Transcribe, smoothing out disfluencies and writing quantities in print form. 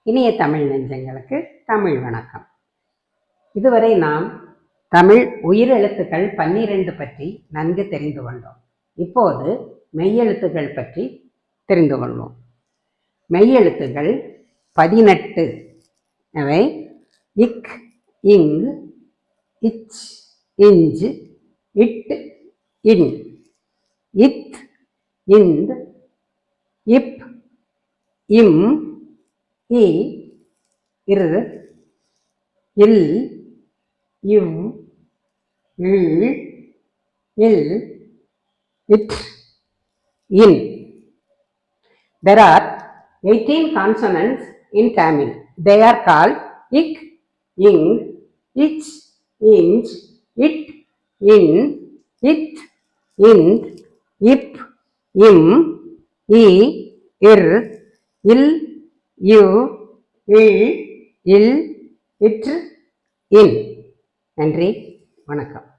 இனிய தமிழ் நெஞ்சங்களுக்கு தமிழ் வணக்கம். இதுவரை நாம் தமிழ் உயிரெழுத்துக்கள் 12 பற்றி நன்கு தெரிந்து கொண்டோம். இப்போது மெய்யெழுத்துக்கள் பற்றி தெரிந்து கொள்வோம். மெய்யெழுத்துக்கள் 18. அவை இக், இங், இச், இஞ்ச், இட், இன், இத், இந்த், இப், இம், இ, இர், இல், இவ், இல், இல், it, in. There are 18 consonants in Tamil. They are called ik, ing, ich, inch, it, in, it, int, ip, im, i, ir, il, u, il, il, it, in. நன்றி, வணக்கம்.